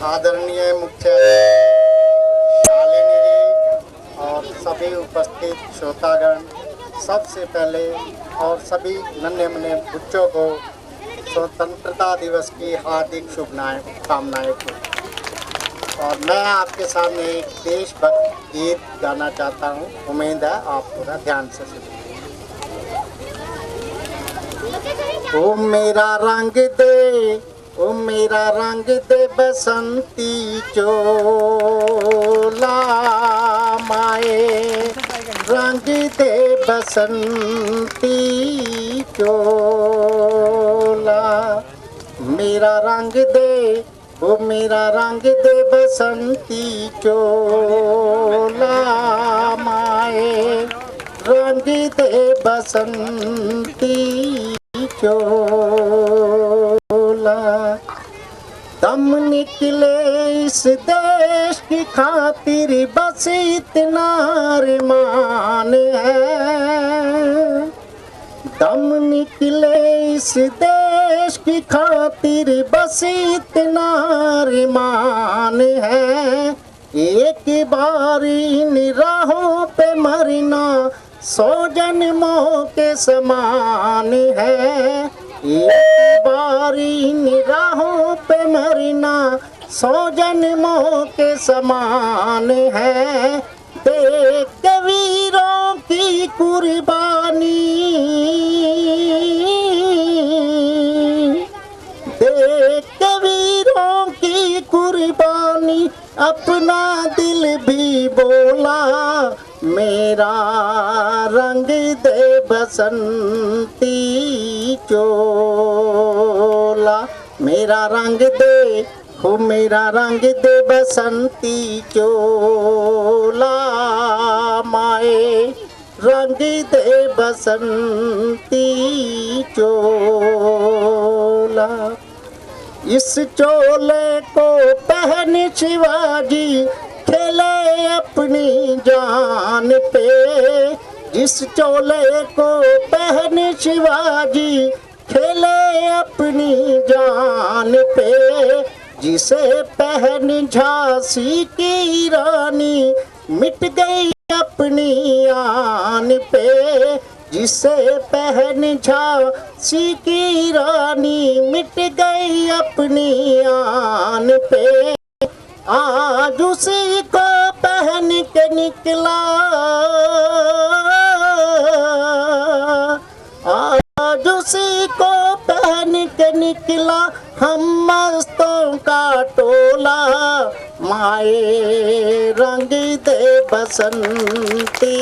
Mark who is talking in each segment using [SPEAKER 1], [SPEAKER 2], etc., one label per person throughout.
[SPEAKER 1] आदरणीय मुख्य शालिनी जी और सभी उपस्थित श्रोतागण, सबसे पहले और सभी नन्हे मुन्ने बच्चों को स्वतंत्रता दिवस की हार्दिक शुभकामनाएं थी। और मैं आपके सामने एक देशभक्त गीत गाना चाहता हूँ। उम्मीद है आप पूरा ध्यान से सुनेंगे। ओ मेरा रंग दे, ओ मेरा रंग दे बसंती चोला, माए रंग दे बसंती चोला। मेरा रंग दे, ओ मेरा रंग दे बसंती चोला, माए रंग दे बसंती चोला। दम निकले इस देश की खातिर बस इतना अरमान है। दम निकले इस देश की खातिर बस इतना अरमान है। एक बार इन राहों पे मरना 100 जन्मों के समान है। एक बार इन राहों पे मरना 100 जन्मों के समान है। देख के वीरों की कुर्बानी, देख के वीरों की कुर्बानी, अपना दिल भी बोला। मेरा रंग दे बसंती चोला, मेरा रंग दे, हो मेरा रंग दे बसंती चोला, माए रंग दे बसंती चोला। इस चोले को पहन शिवाजी खेले अपनी जान पे। जिस चोले को पहन शिवाजी खेले अपनी जान पे। जिसे पहन झांसी की रानी मिट गई अपनी आन पे। जिसे पहन झांसी की रानी मिट गई अपनी आन पे। आज उसी को पहन के निकला, आज उसी को पहन के निकला हम मस्तों का टोला। माए रंग दे बसंती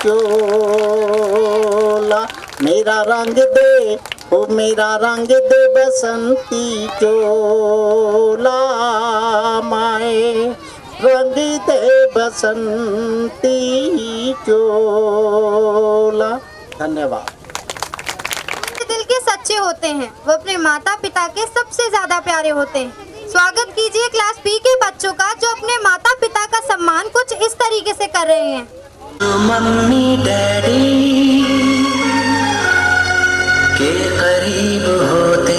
[SPEAKER 1] चोला, मेरा रंग दे, ओ मेरा रंग दे बसंती चोला, माए रंग दे बसंती चोला। धन्यवाद।
[SPEAKER 2] दिल के सच्चे होते हैं, वो अपने माता पिता के सबसे ज्यादा प्यारे होते हैं। स्वागत कीजिए क्लास बी के बच्चों का, जो अपने माता पिता का सम्मान कुछ इस तरीके से कर रहे हैं।
[SPEAKER 3] मम्मी डैडी के करीब होते हैं।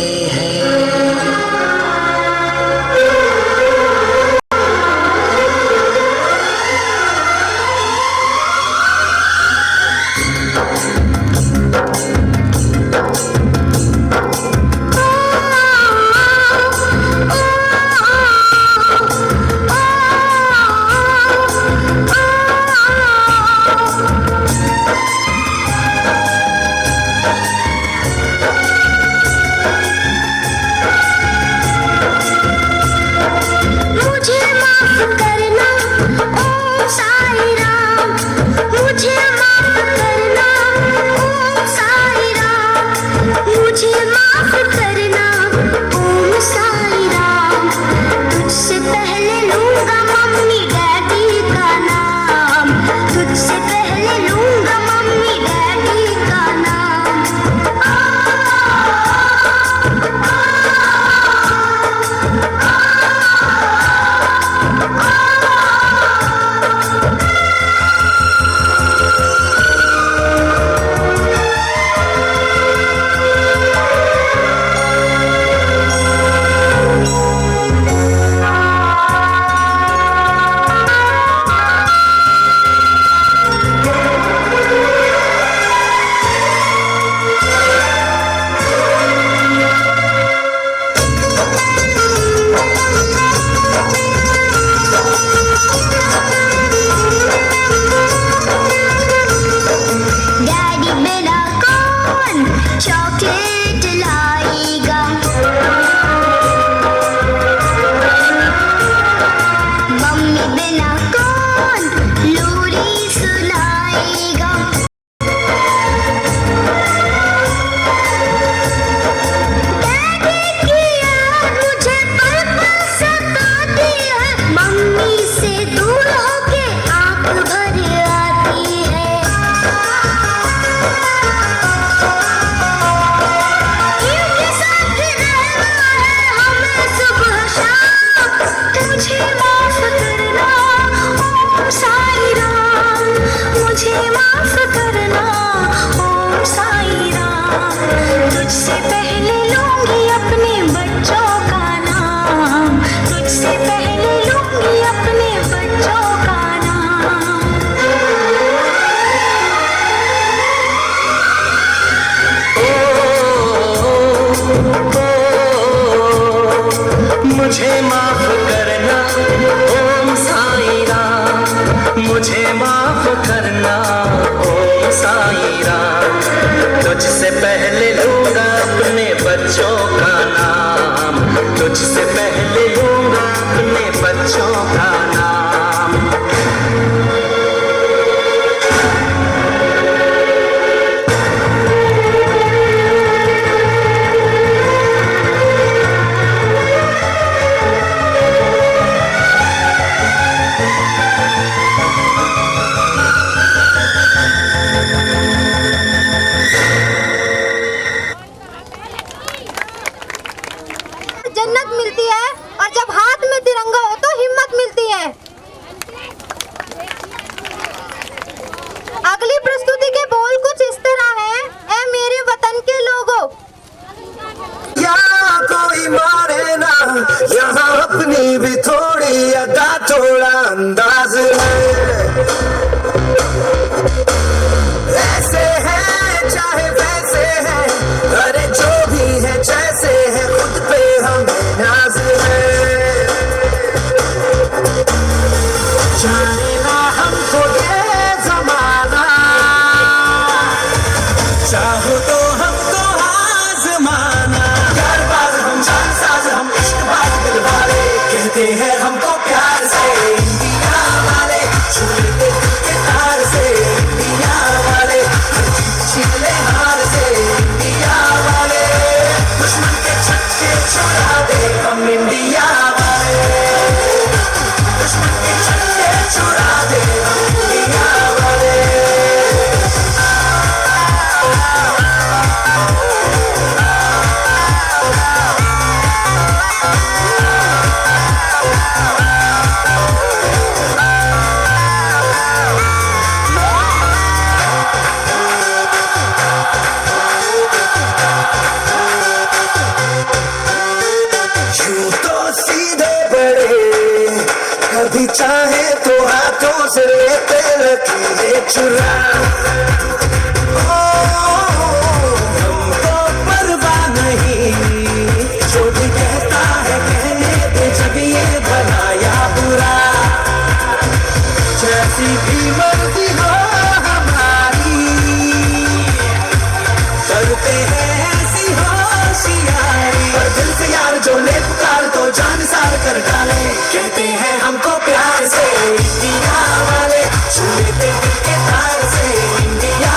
[SPEAKER 3] बच्चों का नाम, तुझसे पहले लूंगा अपने बच्चों का नाम।
[SPEAKER 2] जन्नत मिलती है और जब हाथ में तिरंगा हो तो हिम्मत मिलती है। अगली प्रस्तुति के बोल कुछ इस तरह हैं। ऐ मेरे वतन के लोगों,
[SPEAKER 3] यहाँ कोई मारे ना, यहाँ अपनी भी थोड़ी अदा थोड़ा अंदाज है। ऐसे है चाहे वैसे है, अरे जो भी है जैसे है, खुद पे हमें नाज है। जाने ना हमको ये जमाना, चाहो तो हमको आजमाना। यारबाज हम, जानसाज हम, इश्कबाज दिलवाले, कहते हैं हमको प्यार से इंडिया वाले, छूते दिल के तार से इंडिया वाले, हर जीत छीन ले हार से इंडिया वाले, दुश्मन के छक्के छुड़ा दे हम इंडिया वाले, दुश्मन के छक्के छुड़ा दे हम इंडिया वाले। यूं तो सीधे बड़े, कभी चाहे तो हाथों से लेते लकीरें चुरा। ओ, हमको परवाह नहीं, जो भी कहता है कहने दे, जब ये भला या बुरा, जैसी भी मर्जी हो हमारी, करते हैं ऐसी होशियारी। पर दिल से यार जो ले पुकार तो जान सार कर डाले, कहते हैं हमको प्यार से इंडिया वाले, छू लेते दिल के तार से इंडिया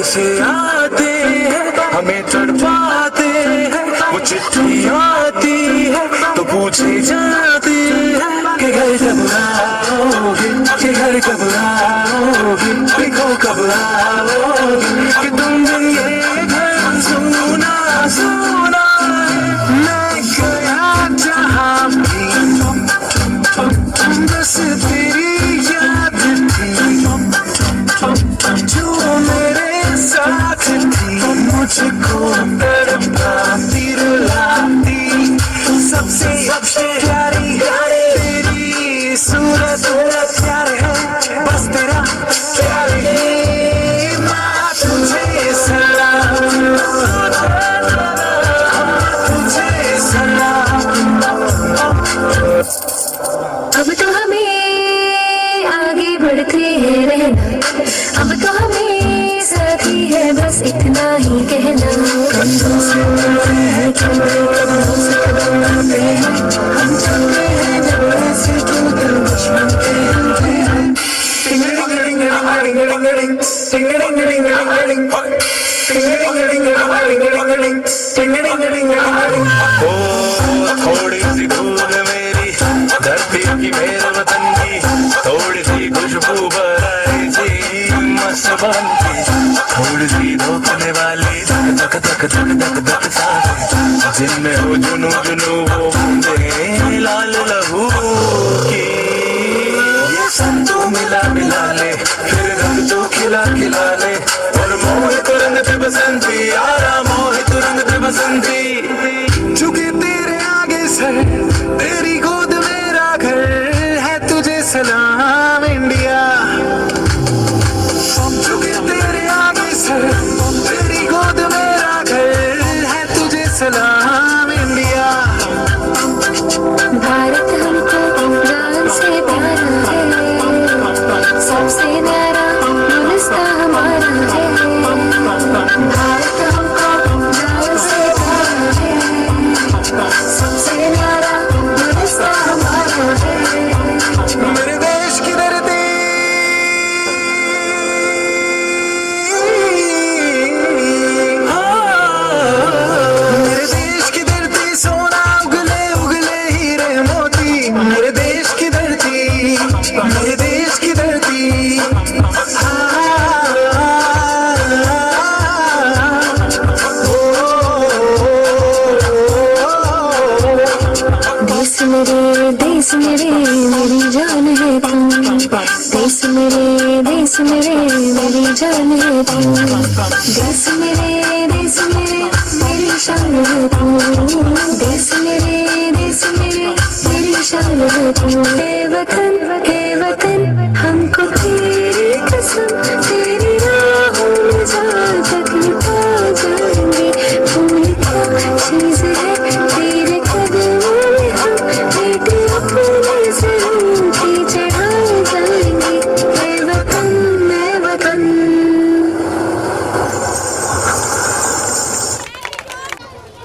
[SPEAKER 3] से आते हैं हमें तड़पाते हैं, वो चिट्ठी आती है तो पूछे जाते हैं कि घर कब आओगे, कि घर कब आओगे, लिखो कब आओगे, कि तुम बिन ये घर सुना सुना है। मैं गया जहाँ भी बस तेरी याद थी, जो मेरे साथ थी, मुझको तड़पाती रुलाती, सबसे प्यारी तेरी सूरत प्यार है, बस तेरा प्यार है, माँ तुझे सलाम, तुझे सलाम।
[SPEAKER 4] अब तो हमें आगे बढ़ते हैं रहना, अब तो हमें साथी है बस इतना ही कहना। कंधों से उड़ते हैं चलते, कंधों से कदम बढ़ते हैं, हम चलते हैं जब ऐसे तो दिल दुश्मन के होते हैं।
[SPEAKER 3] थोड़ी सी धूल मेरी धरती की मेरे वतन की, थोड़ी सी खुशबू बराई सी मस्तान की, थोड़ी सी धोखने वाली धक धक धक धक धक सांसें, जिनमें हो जुनू जुनू वो बूंदे लाल लहू की, ये सब तो मिला मिला ले, फिर रंग तो खिला खिला ले, और मोहित रंग पे बसंती यारा, मोहित रंग पे बसंती, झुके तेरे आगे सर, तेरी गोद मेरा घर है, तुझे सलाम इंडिया, झुके तेरे आगे सर, तेरी गोद मेरा घर है, तुझे सलाम इंडिया।
[SPEAKER 4] भारत हमको जान से प्यारा है, सबसे न्यारा गुलिस्तान हमारा है। भारत हमको जान से प्यारा है, सबसे न्यारा गुलिस्तान हमारा है।
[SPEAKER 3] मेरे देश की धरती, मेरे देश की धरती, सोना उगले उगले हीरे मोती, मेरे देश की धरती, मेरे देश की धरती।
[SPEAKER 4] देश मेरे मेरी जान है तुम, देश मेरे मेरी जान है तुम, देश मेरे मेरी शान है तुम, देश मेरे मेरी शान है तुम। हे वतन हमको तेरी कसम, तेरी राहों में जहाँ तक निभा जाएंगे, तुम क्या चीज़ है तेरे कदमों में, हम बेटे अपने से उनकी चढ़ा जाएंगे। हे वतन मैं वतन।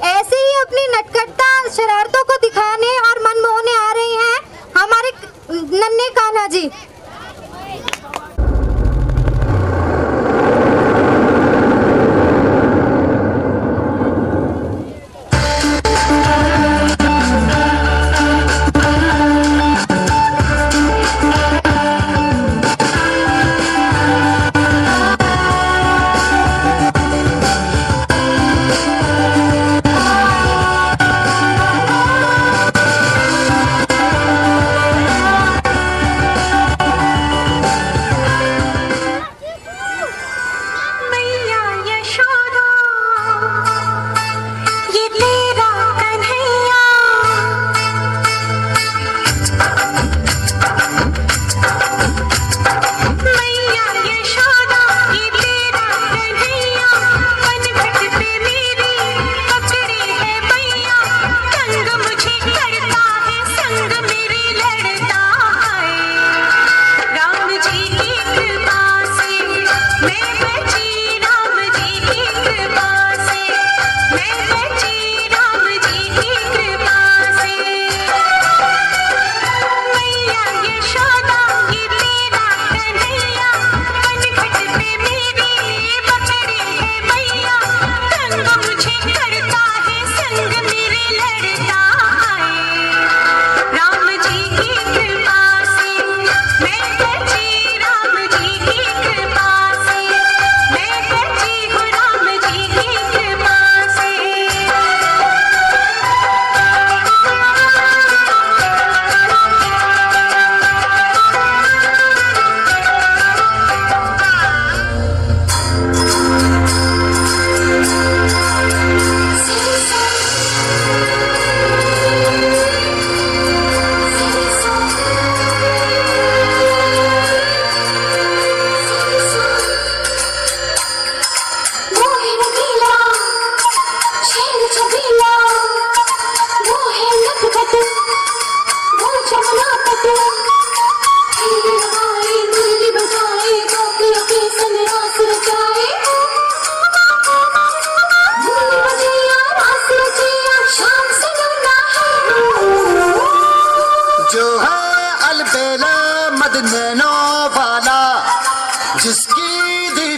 [SPEAKER 2] ऐसे ही अपनी नटखटता शरारतों को दिखाने और मन मोहने आ रही हैं हमारे नन्हे कान्हा जी।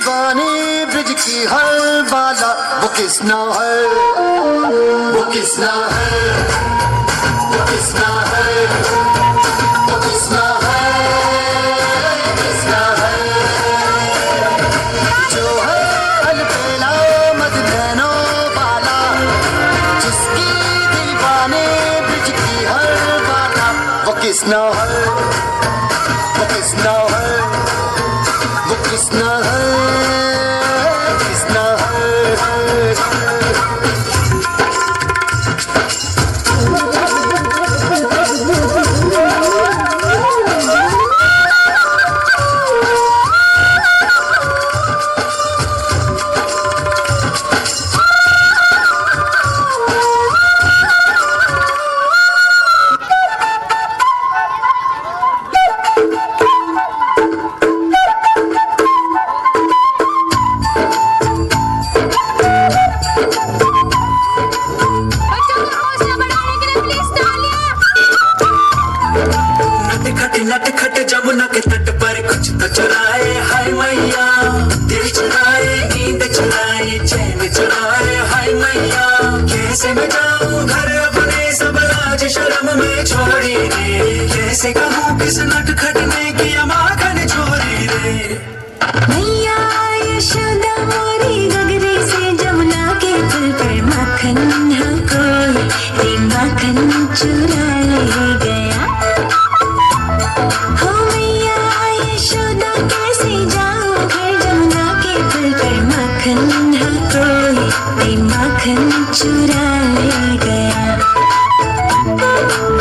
[SPEAKER 5] दीवानी ब्रिज की हर बाला वो किसना है, वो किसना है, वो किसना है, वो किसना है, किसना है, जो है अलबेला मत बहनो बाला, जिसकी दीवानी ब्रिज की हर बाला वो किसना है, वो किसना है, वो किसना है, किसना है।
[SPEAKER 3] नटखट जमुना के तट पर कुछ तो चुराए, हाय मैया दिल चुराए, नींद चुराए, चैन चुराए, हाय मैया कैसे मैं जाऊं घर अपने सब लाज शर्म में छोड़ी रे, कैसे कहूँ किस नटखट ने किया माखन चोरी रे।
[SPEAKER 4] मैया यशोदा मोरी गगरे से जमुना के पुल पर माखन कोई माखन चुरा ले गया। हो मैया यशोदा कैसे जाऊं घर जमुना के पुल पर माखन कोई माखन चुरा ले गया।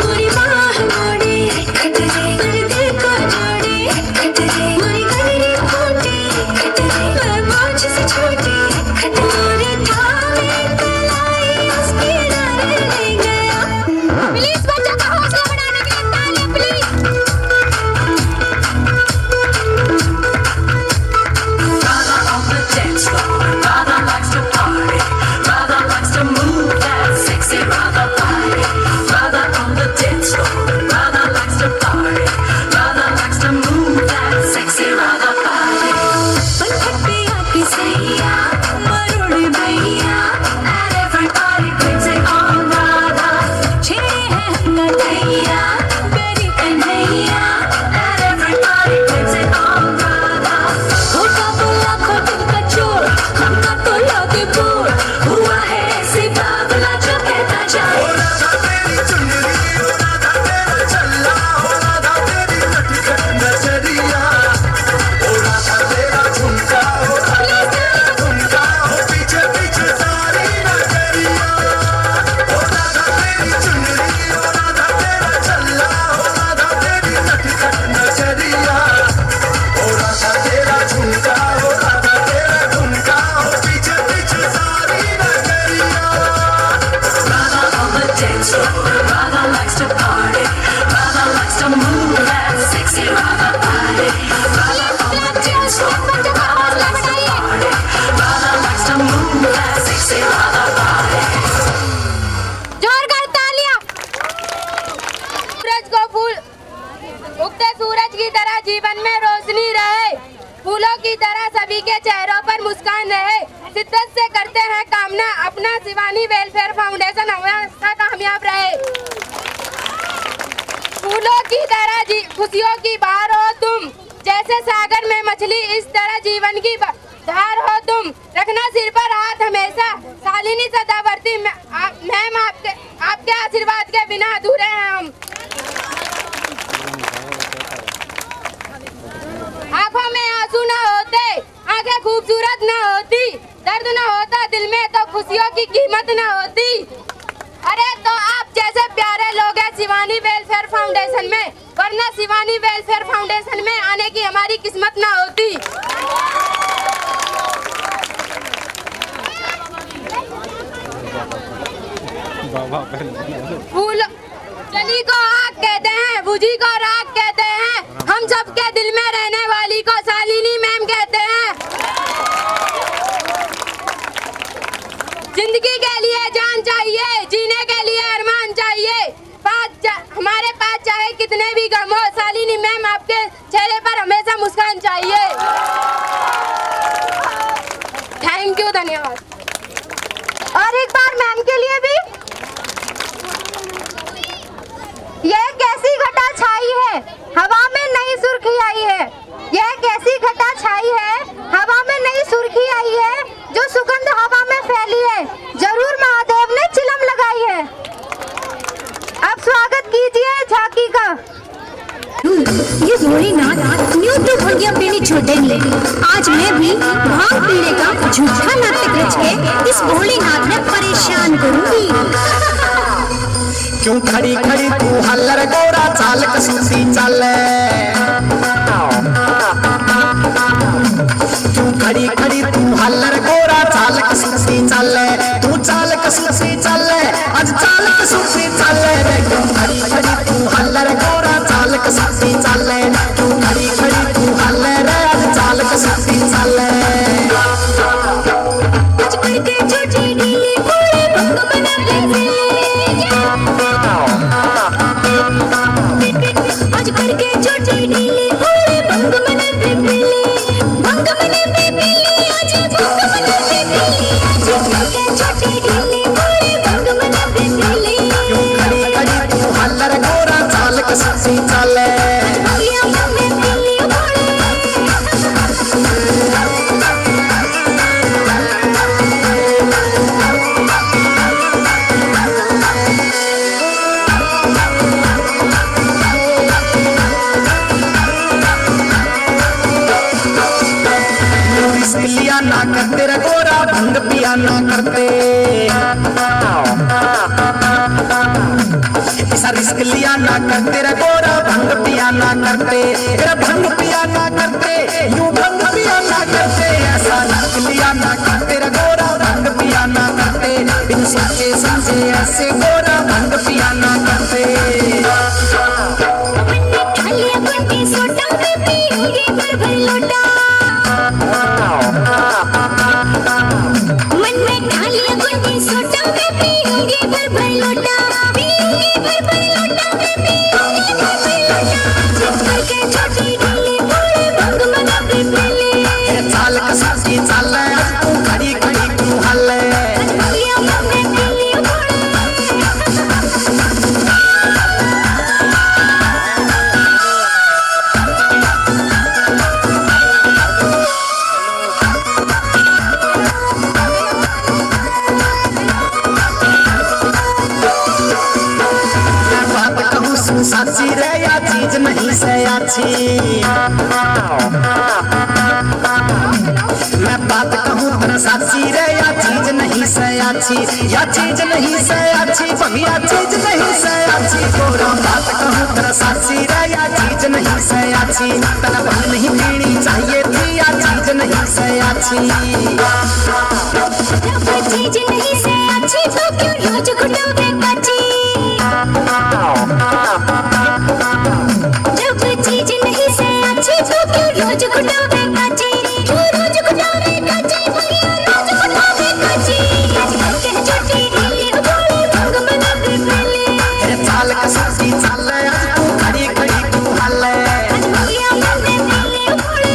[SPEAKER 4] पूरी बाह मोड़े खटरे कर दिल को जोड़े खटरे मोरी गगरे फूटे खटरे मैं बोझ से छोटे खटरे थामे तलाई उसके नारे ले गया। प्लीज बच्चों का हौसला बढ़ाने के लिए तालियां please.
[SPEAKER 3] Radha on the dance floor, Radha likes to party, Radha likes to move that sexy Radha body. Radha on the dance floor, Radha likes to party, Radha likes to move that sexy Radha body.
[SPEAKER 4] पंखत पे आके सैया मरोड़ भैया
[SPEAKER 3] And everybody brings it on Radha,
[SPEAKER 4] छेड़े हैं हम कन्हैया गरी Kanhaiya
[SPEAKER 3] and everybody brings it on Radha.
[SPEAKER 4] होठा बोला खोटू का चोर हमका तो लागे बोर
[SPEAKER 3] हुआ है ऐसी बादला जो कहता जाए,
[SPEAKER 5] राधा तेरी चुनरी, ओ राधा तेरा चल्ला, ओ राधा तेरी नटखट नजरिया, ओ राधा तेरा झुमका, ओ राधा तेरा झुमका, ओ पीछे पीछे सारी नगरिया, ओ राधा तेरी चुनरी, ओ राधा तेरा चल्ला, ओ राधा तेरी नटखट नजरिया, ओ राधा तेरा झुमका, ओ राधा तेरा झुमका, ओ पीछे पीछे सारी नगरिया।
[SPEAKER 3] Radha on the dance floor, Radha likes to party, Radha likes to move that sexy Radha body. Radha on the dance floor, Radha likes to party, Radha likes to move that sexy Radha body.
[SPEAKER 2] जोरदार तालियां। सूरज को फूल उगते सूरज की तरह जीवन में रोशनी रहे, फूलों की तरह सभी के चेहरों पर मुस्कान रहे। शिद्दत से करते हैं कामना अपना शिवानी वेलफेयर फाउंडेशन हमेशा कामयाब रहे। फूलों की तरह खुशियों की बहार हो तुम, जैसे सागर में मछली इस तरह जीवन की धार हो तुम। रखना सिर पर हाथ हमेशा शालिनी सदावर्ती मैम आपके आशीर्वाद के बिना अधूरे हैं हम। आंखों में आंसू न होते, आंखें खूबसूरत न होती, दर्द न होता दिल में तो खुशियों की कीमत न होती। अरे तो आप जैसे प्यारे लोग हैं शिवानी वेलफेयर फाउंडेशन में, वरना शिवानी वेलफेयर फाउंडेशन में आने की हमारी किस्मत न होती। फूल जली को आग कहते हैं, बुझी को राख कहते हैं, हम सबके दिल में रहने वाली को शालिनी मैम कहते हैं। जिंदगी के लिए जान चाहिए, जीने के लिए अरमान चाहिए, हमारे पास चाहे कितने भी गम हो, शालिनी मैम आपके चेहरे पर हमेशा मुस्कान चाहिए। धन्यवाद। और एक बार मैम के लिए भी। यह कैसी घटा छाई है, हवा में नई सुर्खी आई है। यह कैसी घटा छाई है, हवा में नई सुर्खी आई है, जो सुगंध हवा में फैली है, जरूर महादेव ने चिलम लगाई है। अब स्वागत कीजिए झांकी का।
[SPEAKER 4] ये भोलेनाथ न्यू तो भंगिया पीने छोटे नहीं, आज मैं भी भांग पीने का झूठा नाटक रच के इस भोलेनाथ ने परेशान करूंगी।
[SPEAKER 3] क्यों खड़ी खड़ी तू हल्लर गोरा चाल कसूसी चले, क्यों खड़ी खड़ी तू हल्लर गोरा चाल कसूसी चले, तू चाल कसूसी चले, आज चाल कसूसी चले रे। क्यों खड़ी खड़ी तू हल्लर गोरा चाल कसूसी चले, क्यों खड़ी खड़ी तू हल्लर आज चाल कसूसी चले।
[SPEAKER 4] आज करके छोटी ढीली भोले भंग बना ले, आज करके छोटी ढीली भोले भंग बना ले, भंग बना ले, आज भंग बना ले, आज करके छोटी ढीली भोले भंग बना ले।
[SPEAKER 3] क्यों खड़ी खड़ी तू हल्लर गोरा चाल कसूसी चले, लिया ना करते रे गोरा भंग पिया ना करते, ऐसा रिस्क लिया ना करते रे गोरा भंग पिया ना करते, तेरा भंग पिया ना करते, यूं भंग पिया ना करते, ऐसा रिस्क लिया ना करते रे गोरा भंग पिया ना करते, बिन सोचे समझे ऐसे गोरा भंग पिया ना करते।
[SPEAKER 4] मन में खालिया गुंडी सोटा में पीऊंगी भर भर लोटा, पीऊंगी भर भर लोटा में पीऊंगी भर भर लोटा। चुप करके छोटी ढीली भोले भंग बना ले,
[SPEAKER 3] चाल कसूसी चले, तू खड़ी खड़ी तू हल्ले,
[SPEAKER 4] भंगिया में पीली भोले।
[SPEAKER 3] साची रे या चीज नहीं से अच्छी, मैं बात कहूँ तेरा साची रे या चीज नहीं से अच्छी, या चीज नहीं से अच्छी, भगिया चीज नहीं से अच्छी, गोरा बात कहूँ तेरा साची रे या चीज नहीं से अच्छी, तेरा भंग नहीं पीनी चाहिए थी या चीज नहीं से अच्छी।
[SPEAKER 4] जब चीज नहीं से अच्छी तो क्यों रोज घुटोगे बची, जब चीज नहीं से अच्छी तो क्यों रोज घुटोगे बची, क्यों रोज घुटोगे बची, भैया रोज घुटोगे बची। आज करके छोटी ढीली भोले भंग बना ले,
[SPEAKER 3] चाल कसूसी चले, तू खड़ी खड़ी तू हल्ले,
[SPEAKER 4] आज भैया में पीली भोले।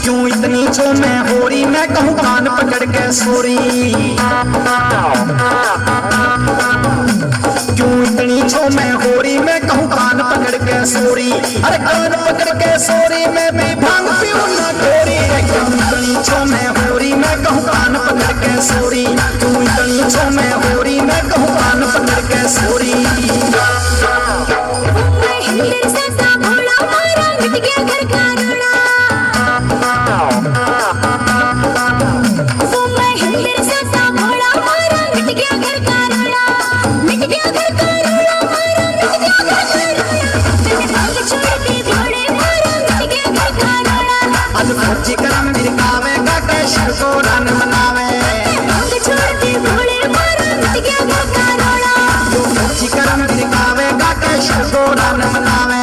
[SPEAKER 3] क्यों इतनी छो मैं होरी, मैं कहूँ कान पकड़ के सोरी, क्यों इतनी छो मैं होरी, मैं कहूँ कान पकड़ के सोरी, अरे कान पकड़ के सोरी मैं भी भांग पीऊं ना गोरी, क्यों इतनी छो मैं होरी, मैं कहूँ कान पकड़ के सोरी, क्यों इतनी छो मैं होरी, मैं कहूँ कान पकड़ के सोरी।
[SPEAKER 4] हिंदर सा भोला मारा मिट गया घर का रोना, वो मैं हिंदर सा भोला मारा मिट गया घर का रोना, मिट गया घर का रोना, मारा मिट गया घर का रोना। मैंने भाग छोड़ के भोले मारा मिट गया घर का रोना,
[SPEAKER 3] आज फौजी करम मिर्गावेगा कैशर को रन मनावे,
[SPEAKER 4] भाग छोड़ के भोले मारा मिट गया घर का रोना,
[SPEAKER 3] फौजी करम मिर्गावेगा कैशर को रन मनावे।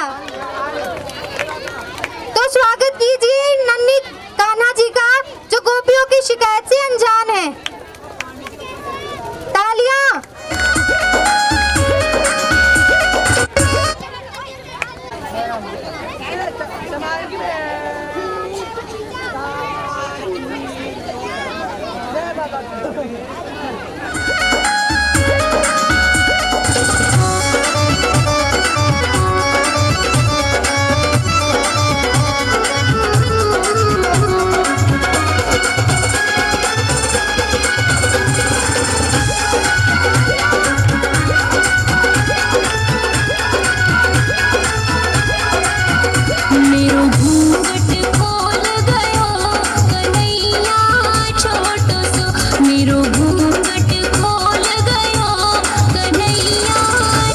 [SPEAKER 2] तो स्वागत कीजिए नन्ही कान्हा जी का, जो गोपियों की शिकायत से अनजान है। तालियां।
[SPEAKER 4] मेरो घूंघट खोल गयो कन्हैया छोटो सो, मेरो घूंघट खोल गयो कन्हैया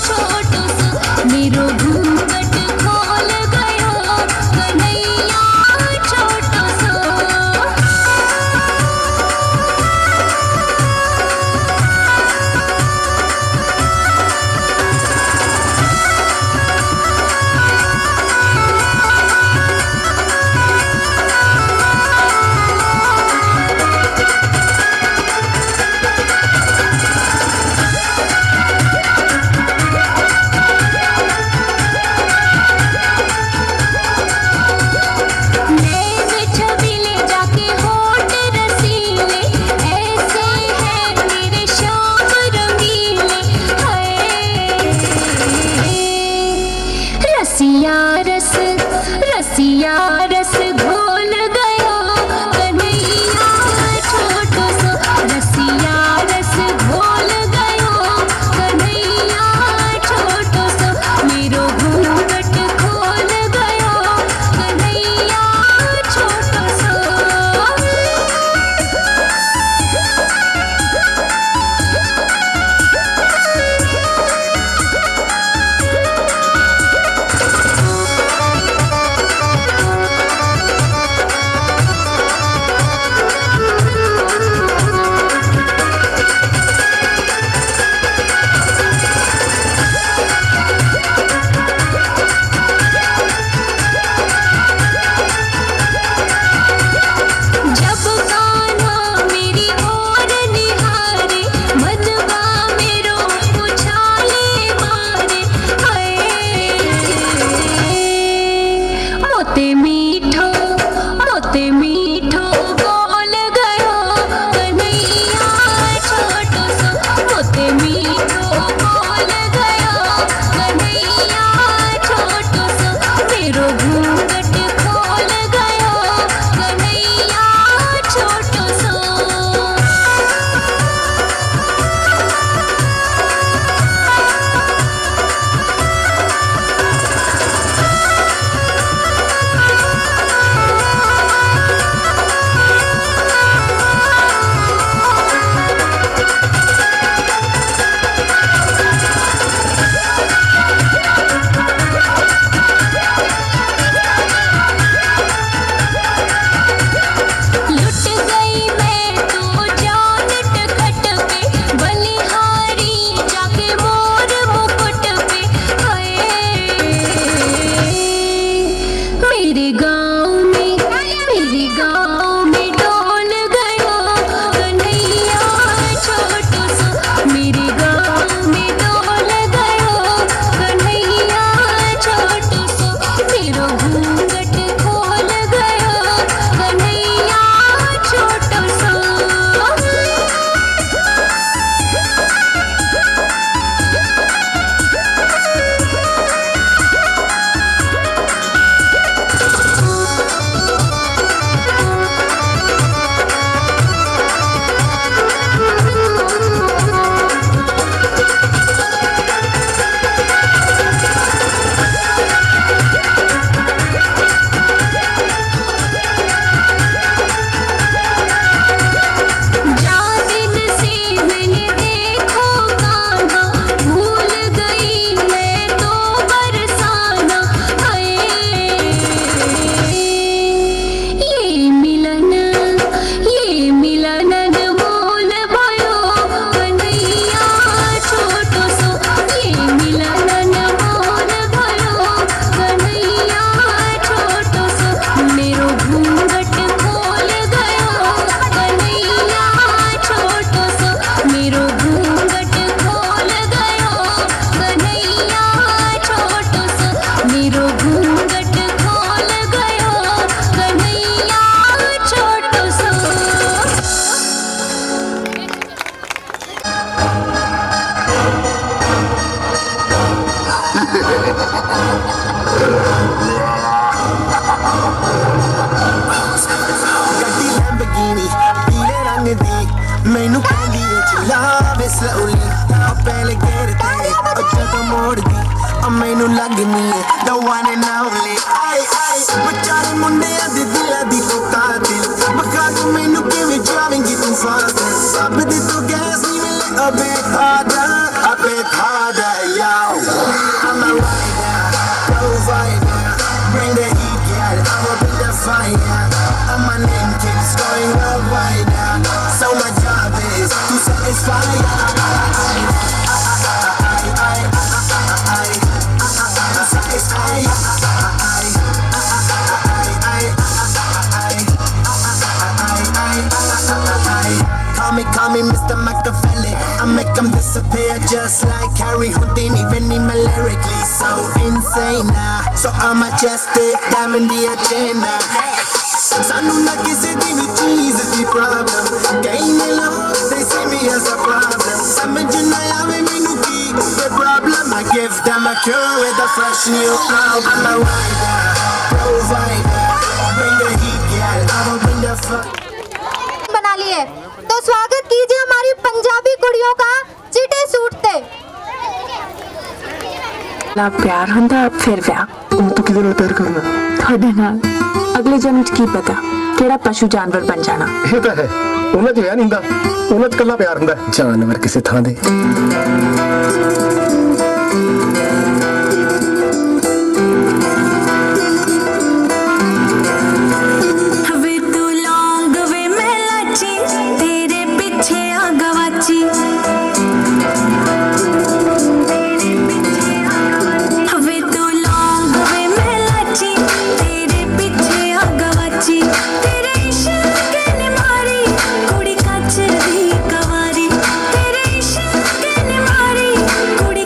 [SPEAKER 4] छोटो सो, मेरो घूंघट खोल गयो कन्हैया छोटो सो। नैन छबीले जाके होठ रसीले, ऐसे हैं मेरे श्याम रंगीले। हाय रसिया रस घोल गयो कन्हैया छोटो सो, रसिया रस घोल गयो कन्हैया छोटो सो, मेरो घूंघट खोल गयो कन्हैया छोटो सो।
[SPEAKER 3] ਗੱਡੀ ਲੈਂਬਰਗਿਨੀ ਪੀਲੇ ਰੰਗ ਦੀ ਮੈਨੂੰ ਕਹਿੰਦੀ ਏ ਚਲਾਵੇ slowly ਉਹ ਪਹਿਲੇ ਗੇਰ ਤੇ ਉਹ ਜਦੋਂ ਮੋੜਦੀ ਉਹ ਮੈਨੂੰ ਲੱਗਨੀ ਏ the one and only ਆਏ ਆਏ ਵਿਚਾਰੇ ਮੁੰਡਿਆਂ ਦੇ ਦਿਲਾਂ ਦੀ ਤੂੰ ਕਾਤਿਲ ਬਖਾ ਤੂੰ ਮੈਨੂੰ ਕਿਵੇਂ ਜਾਵੇਂਗੀ ਤੂੰ ਫਾਸਟ ਸਭ ਦੀ ਤੂੰ ਗੈਸ ਨਹੀਂ ਮਿਲੇ ਅਬੇ ਖਾਦਾ yo I'm a rider provider bring the heat girl I'ma bring the fire and my name keeps going worldwide so my job is to satisfy Call me Mr. Machiavelli I make them disappear just like Harry Houdini even in my lyrically so insane so I'ma just take them in the agenda ਸਾਨੂੰ ਨਾ ਕਿਸੇ ਦੀ ਵੀ ਚੀਜ਼ ਦੀ problem ਕਈ ਨੇ ਲੋਕ they see me as a problem ਸਮਝ ਨਾ ਆਵੇ ਮੈਨੂੰ ਕੀ the problem I give them a cure with a fresh new flow I'm a rider provider bring the heat girl I'ma bring the fun
[SPEAKER 2] बना लिए तो स्वागत कीजिए हमारी पंजाबी कुड़ियों का चिट्टे सूट ते
[SPEAKER 6] ला प्यार ਹੁੰਦਾ ਫਿਰ ਵਿਆਹ
[SPEAKER 7] ਉਹ ਤੂੰ ਕਿਹਦੇ ਨਾਲ ਪਿਆਰ ਕਰਨਾ
[SPEAKER 6] ਤੁਹਾਡੇ ਨਾਲ ਅਗਲੇ ਜਨਮ ਚ ਕੀ ਪਤਾ ਕਿਹੜਾ ਪਸ਼ੂ ਜਾਨਵਰ ਬਣ ਜਾਣਾ
[SPEAKER 7] ਇਹ ਤਾਂ ਹੈ ਉਹਨਾਂ 'ਚ ਵਿਆਹ ਨਹੀਂ ਹੁੰਦਾ ਉਹਨਾਂ 'ਚ ਇਕੱਲਾ ਪਿਆਰ ਹੁੰਦਾ ਜਾਨਵਰ ਕਿਸੇ ਥਾਂ ਦੇ
[SPEAKER 4] वे तू लौंग वे मैं लाची तेरे पीछे आ गवाची वे तू लौंग वे मैं लाची तेरे पीछे आ गवाची तेरे इश्क ने मारी कुड़ी कच दी कवारी तेरे इश्क ने मारी कुड़ी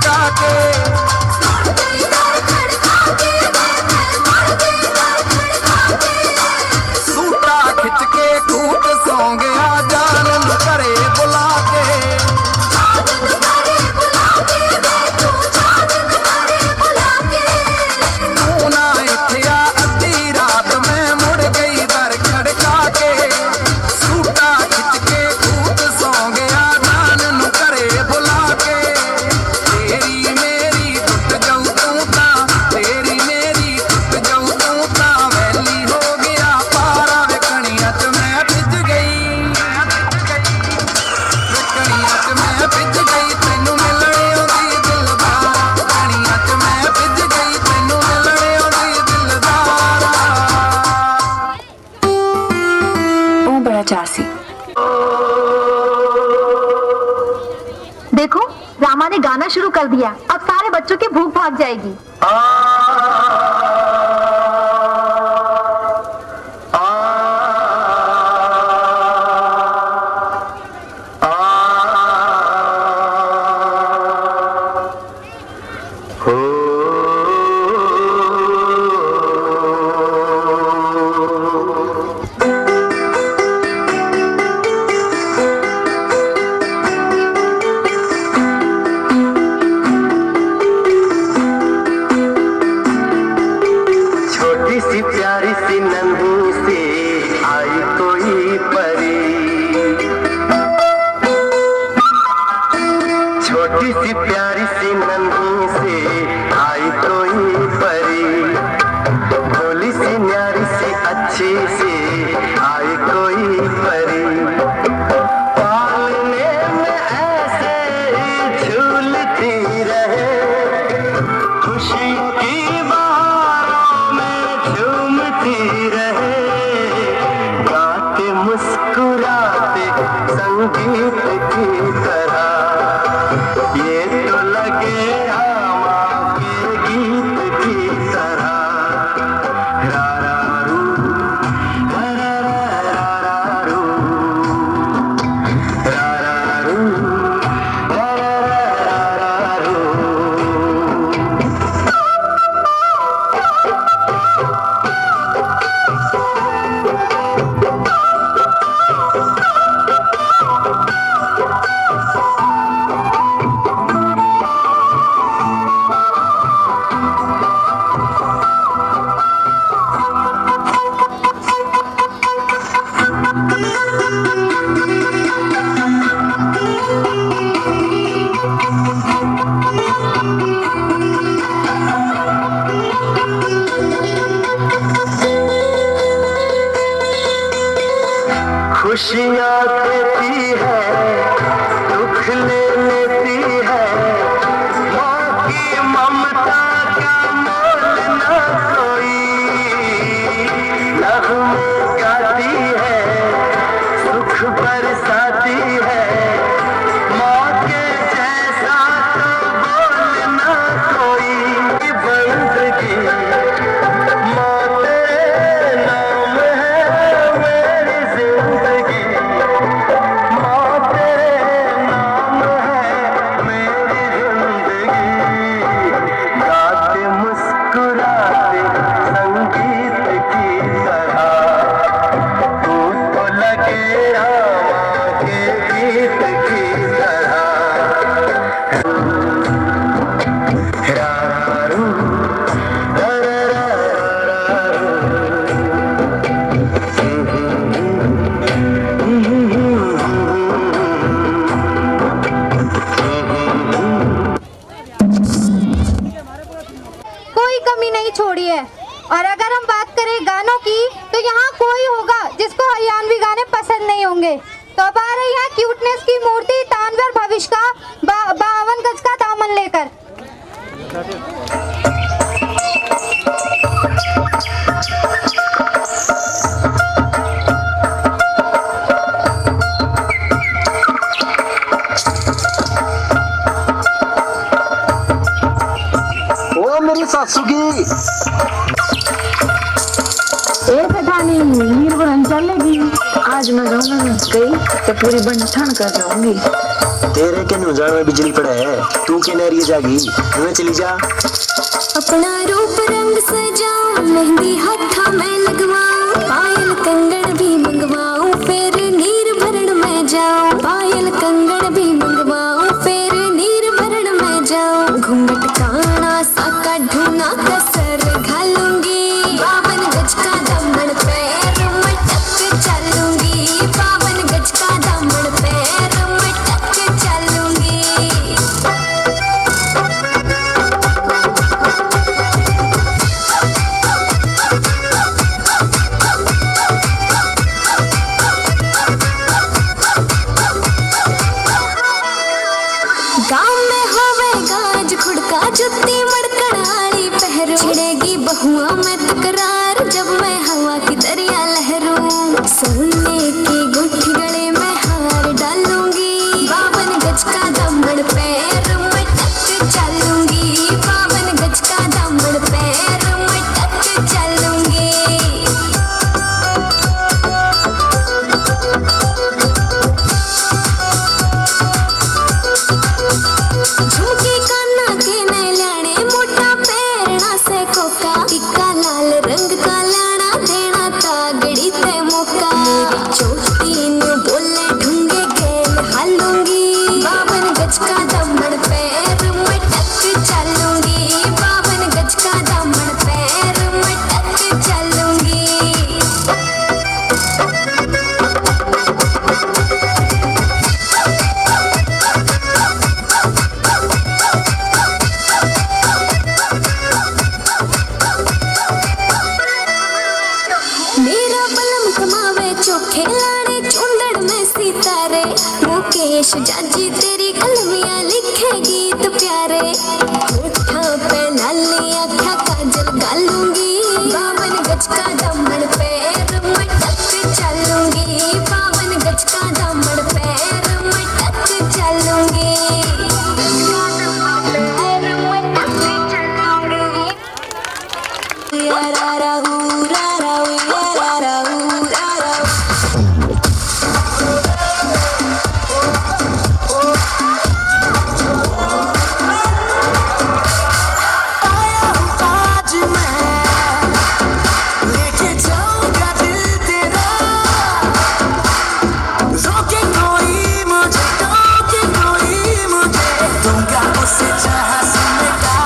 [SPEAKER 5] खड़का के सूटा खिंच के कूट सौ गया जान करे बुला के तू ना इत्थिया अद्धी रात में मुड़ गई दर खड़का के सूटा खिंच के कूट सौ गया जान करे बुला के तेरी मेरी टुट जाऊं तू ता तेरी मेरी टुट जाऊं तू ता वैली हो गया पारा वे कणियां च मैं भिज गई कणियां च मैं भिज गई तैनू मिलने आउंदी दिलदार कणियां च मैं भिज गई तैनू मिलने आउंदी दिलदार
[SPEAKER 6] वो बड़ा चासी।
[SPEAKER 2] देखो रामा ने गाना शुरू कर दिया, अब सारे बच्चों की भूख भाग जाएगी।
[SPEAKER 5] छोटी सी प्यारी सी नन्ही सी आई कोई परी छोटी सी प्यारी सी नन्ही सी आई कोई परी भोली सी न्यारी सी अच्छी सी आई कोई परी पालने में ऐसे ही झूलती रहे खुशी की बहारों में झूमती रहे गाते मुस्कुराते संगीत की तरह ये तो लगे रामा के गीत की तरह रा रा रू रा रा रा रा रू रा रा रू रा रा रा रू खुशियाँ देती है दुख ले लेती है माँ की ममता का मोल न कोई नगमे गाती है सुख बरसाती है माँ के जैसा तो बोल न कोई बंदगी माँ तेरे नाम है मेरी जिंदगी माँ तेरे नाम है मेरी जिंदगी गाते मुस्कुराते संगीत की तरह तू तो लगे रामा के गीत की तरह रा रा रू रा रा रा रा
[SPEAKER 2] कोई कमी नहीं छोड़ी है। और अगर हम बात करें गानों की तो यहाँ कोई होगा जिसको हरियाणवी गाने पसंद नहीं होंगे। तो अब आ रही है क्यूटनेस की मूर्ति तानवर भविष्य का 52 गज का दामन लेकर।
[SPEAKER 7] ओ मेरी सासू की
[SPEAKER 6] ए पठानी वीर बन चलेगी। आज मैं जाऊंगा गई तो पूरी बंठन कर जाऊंगी।
[SPEAKER 8] तेरे के नुजान में बिजली पड़ा है, तू के नरिए जागी, हमें चली जा।
[SPEAKER 4] अपना रूप रंग सजाऊं, मेहंदी हाथा में लगवाऊं, पायल कंगन भी मंगवाऊं, फिर नीर भरण में जाऊं। पायल कंगन भी मंगवाऊं, फिर नीर भरण में जाऊं। घूंघट काना सा का ढूना कसर घालूंगी, 52 गज का दामन पैर मटक चलूंगी। 52 गज का दामन पैर मटक चलूंगी। गाँव में होवे गाज खुड़का जुत्ती मड़कड़ाली पहरू, छिड़ेगी बहुआ में तकरार जब मैं हवा की दरिया लहरूं। सोने की गुठी गले में हार डालूंगी, 52 गज का दामन पैर मटक चलूंगी। 52 गज का दामन पैर मटक चलूंगी। झुमके काना के नए लाने, मोटा पैरना से कोका, टिक्का लाल रंग का लाना, देना तागड़ी ते मौका। मेरी चोटी नु बोले ढूंगे गेल हालूंगी, 52 गज का दामन पैर मटक चलूंगी। 52 गज का दामन पैर मटक चलूंगी। मेरा बलम कमावे चोखे लाड़े, चूंदड़ में सितारे, मुकेश जाजी तेरी कलमियां लिखे गीत प्यारे। होठों पे लाली आँखा काजल गालूंगी, 52 गज का दामन पैर मटक चलूंगी। 52 गज का दामन पैर मटक चलूंगी।
[SPEAKER 3] आज मैं लेके जाऊंगा दिल तेरा, रोके कोई मुझे, टोके कोई मुझे, दूंगा उसे जहां से मिटा।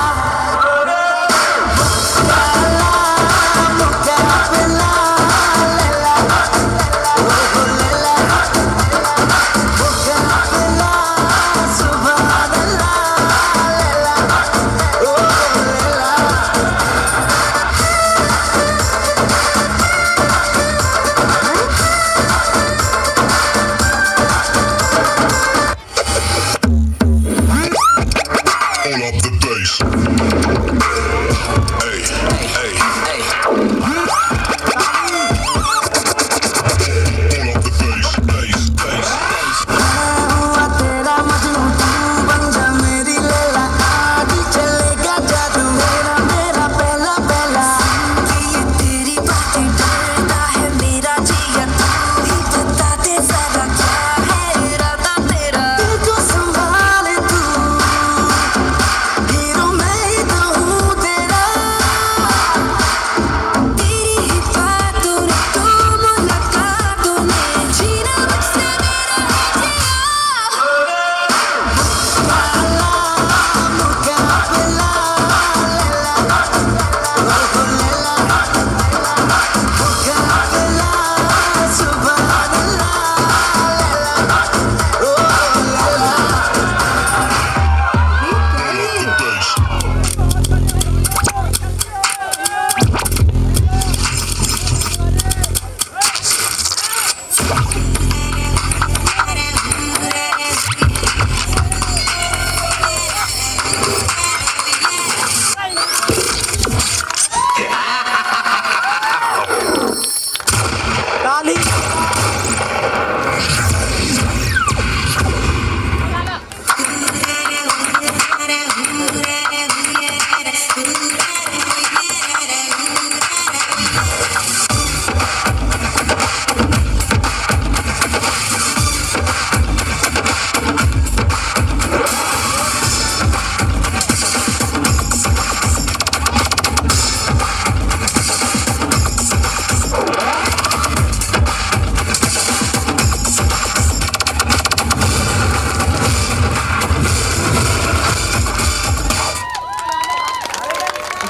[SPEAKER 3] तेरी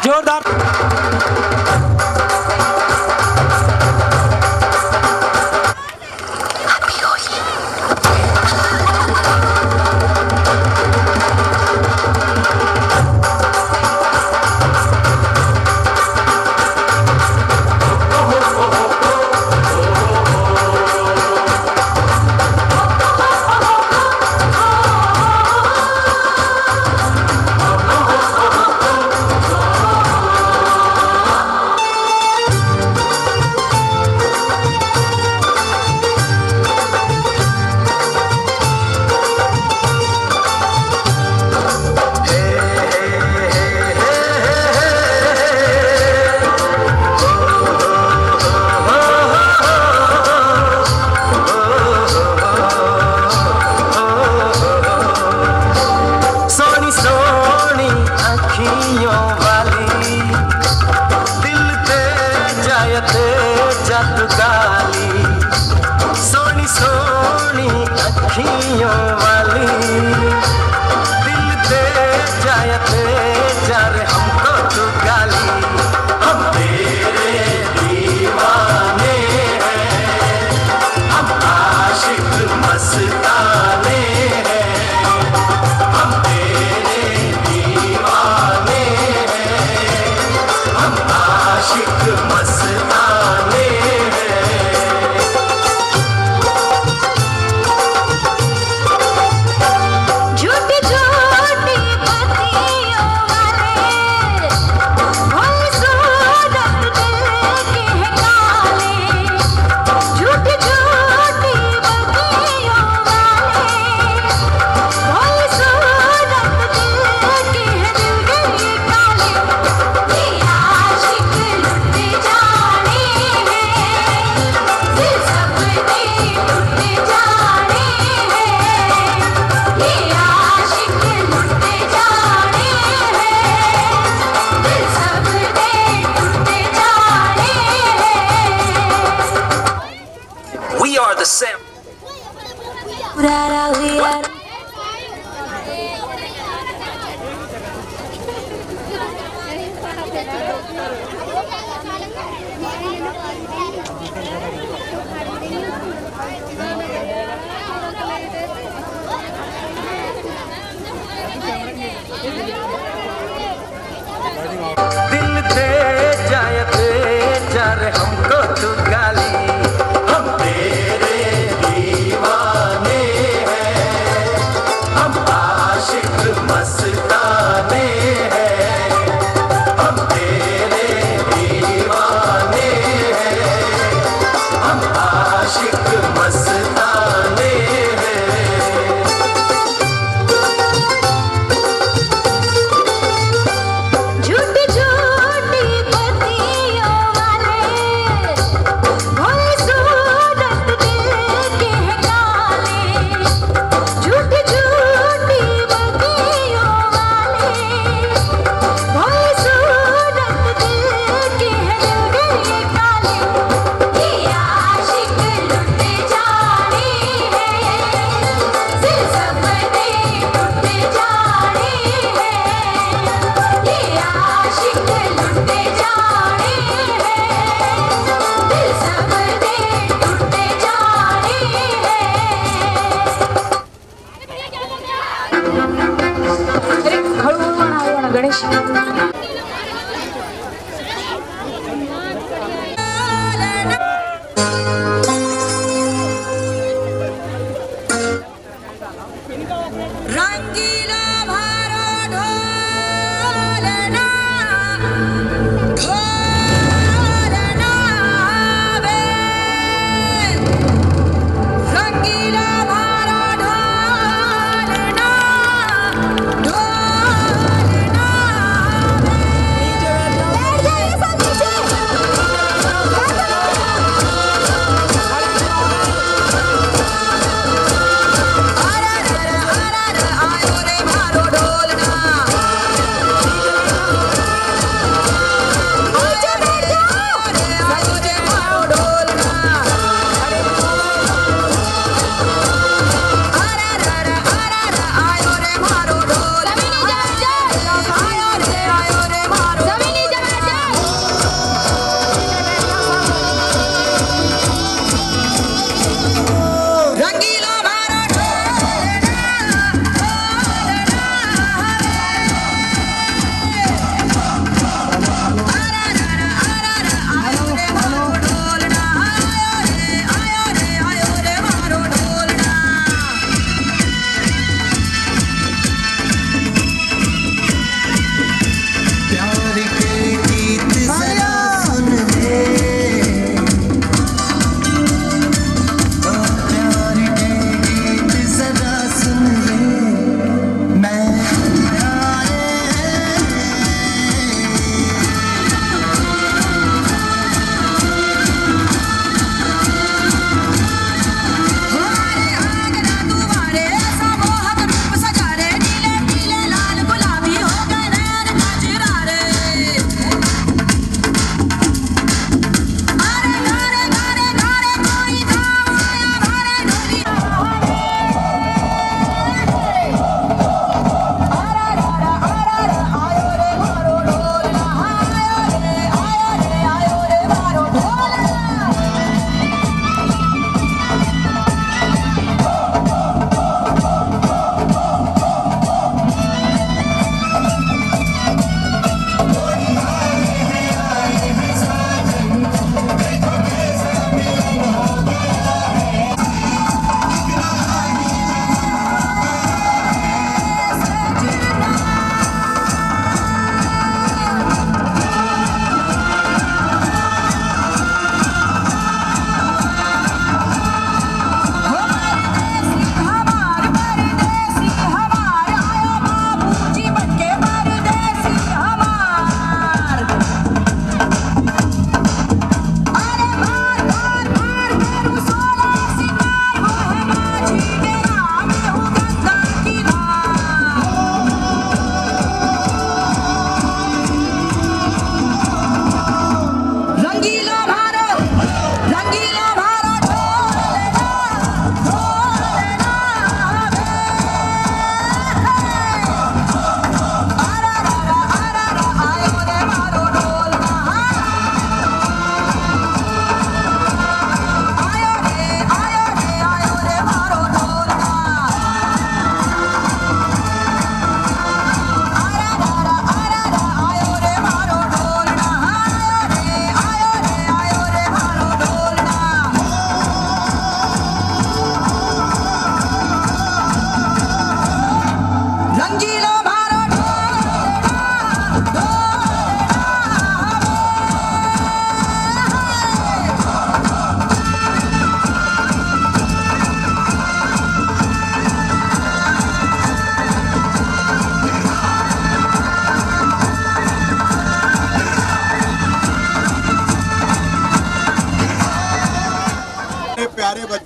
[SPEAKER 9] जोरदार।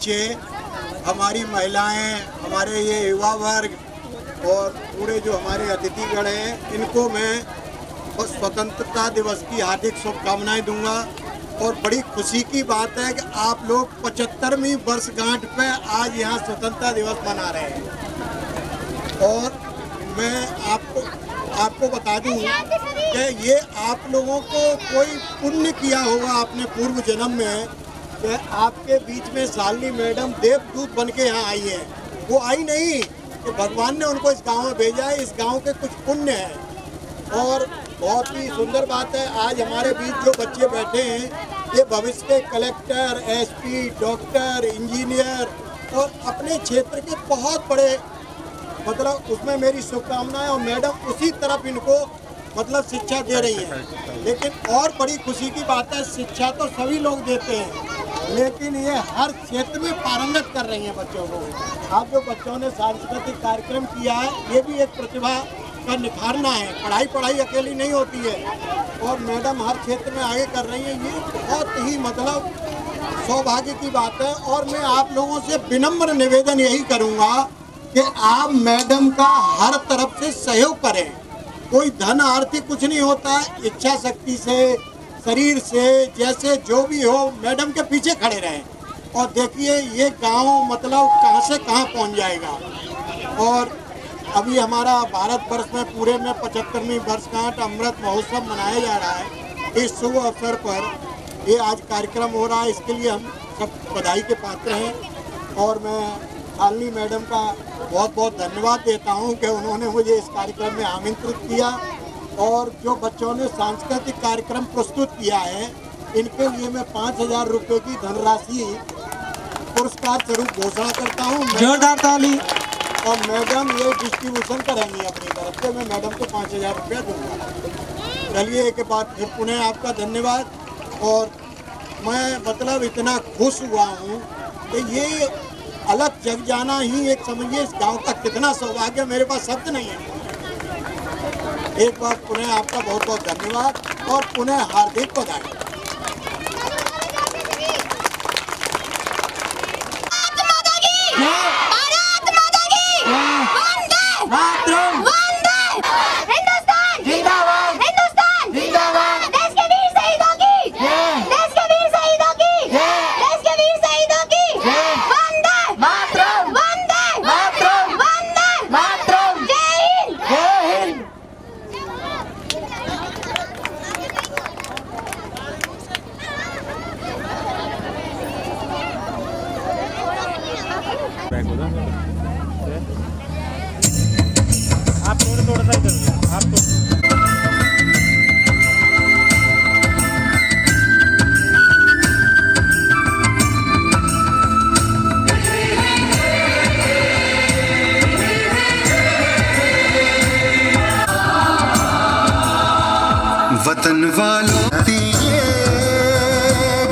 [SPEAKER 1] बच्चे, हमारी महिलाएं, हमारे ये युवा वर्ग और पूरे जो हमारे अतिथिगण हैं, इनको मैं स्वतंत्रता दिवस की हार्दिक शुभकामनाएं दूंगा। और बड़ी खुशी की बात है कि आप लोग 75वीं वर्षगांठ पे आज यहाँ स्वतंत्रता दिवस मना रहे हैं। और मैं आपको बता दूं कि ये आप लोगों को कोई पुण्य किया होगा आपने पूर्व जन्म में कि आपके बीच में शालिनी मैडम देवदूत बन के यहाँ आई है। वो आई नहीं कि भगवान ने उनको इस गांव में भेजा है, इस गांव के कुछ पुण्य है। और बहुत ही सुंदर बात है, आज हमारे बीच जो बच्चे बैठे हैं ये भविष्य के कलेक्टर, एसपी, डॉक्टर, इंजीनियर और अपने क्षेत्र के बहुत बड़े, मतलब उसमें मेरी शुभकामनाएं। और मैडम उसी तरफ इनको मतलब शिक्षा दे रही है। लेकिन और बड़ी खुशी की बात है, शिक्षा तो सभी लोग देते हैं, लेकिन ये हर क्षेत्र में पारंगत कर रही हैं बच्चों को। आप जो बच्चों ने सांस्कृतिक कार्यक्रम किया है, ये भी एक प्रतिभा का निखारना है। पढ़ाई अकेली नहीं होती है और मैडम हर क्षेत्र में आगे कर रही हैं। ये बहुत ही मतलब सौभाग्य की बात है। और मैं आप लोगों से विनम्र निवेदन यही करूँगा कि आप मैडम का हर तरफ से सहयोग करें। कोई धन आर्थिक कुछ नहीं होता है, इच्छा शक्ति से, शरीर से, जैसे जो भी हो मैडम के पीछे खड़े रहें। और देखिए ये गांव मतलब कहां से कहां पहुंच जाएगा। और अभी हमारा भारतवर्ष में पूरे में 75वीं वर्षगांठ अमृत महोत्सव मनाया जा रहा है। इस शुभ अवसर पर ये आज कार्यक्रम हो रहा है, इसके लिए हम सब बधाई के पात्र हैं। और मैं शालिनी मैडम का बहुत बहुत धन्यवाद देता हूं कि उन्होंने मुझे इस कार्यक्रम में आमंत्रित किया। और जो बच्चों ने सांस्कृतिक कार्यक्रम प्रस्तुत किया है, इनके लिए मैं 5000 रुपये की धनराशि पुरस्कार स्वरूप घोषणा करता हूँ। जोरदार ताली। और मैडम ये डिस्ट्रीब्यूशन करेंगी अपनी तरफ से, मैं मैडम को 5000 रुपया दूँगा। चलिए एक बार फिर पुनः आपका धन्यवाद। और मैं मतलब इतना खुश हुआ हूँ कि ये अलग जग जाना ही एक समझिए इस गांव का कितना सौभाग्य, मेरे पास शब्द नहीं है। एक बार पुनः आपका बहुत बहुत धन्यवाद और पुनः हार्दिक बधाई।
[SPEAKER 5] वतन वालों दिए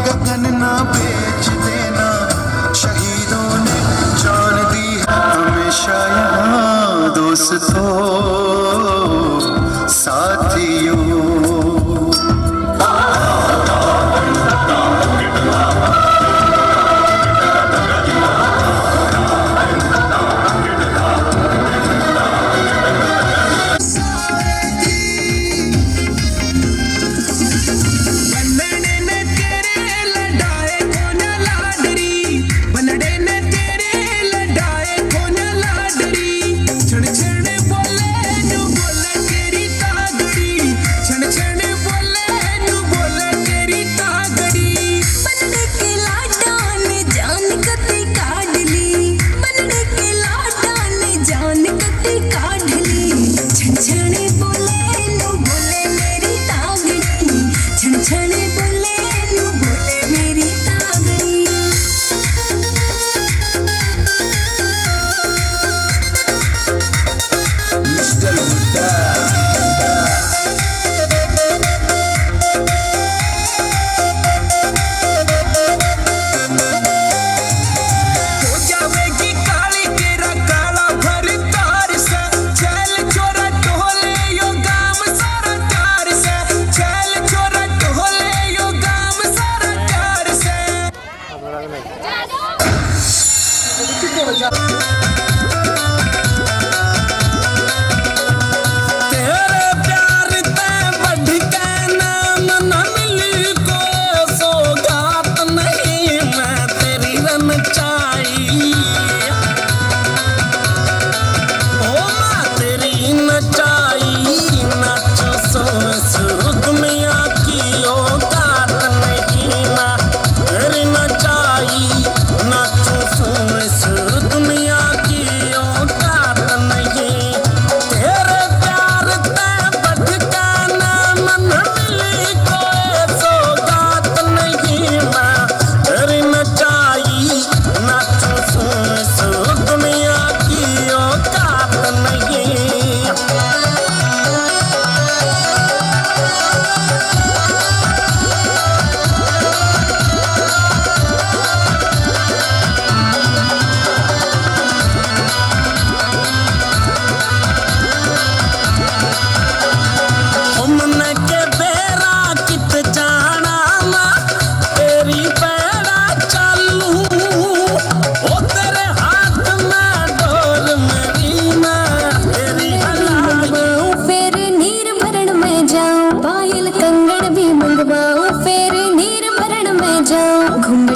[SPEAKER 5] गगन ना बेच देना, शहीदों ने जान दी है हमेशा यहाँ दोस्तों साथियों।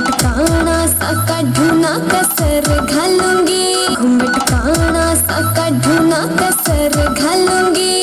[SPEAKER 4] घूंघट काना सा काढूना कसर घालूंगी, घूंघट काना सा काढूना कसर घालूंगी।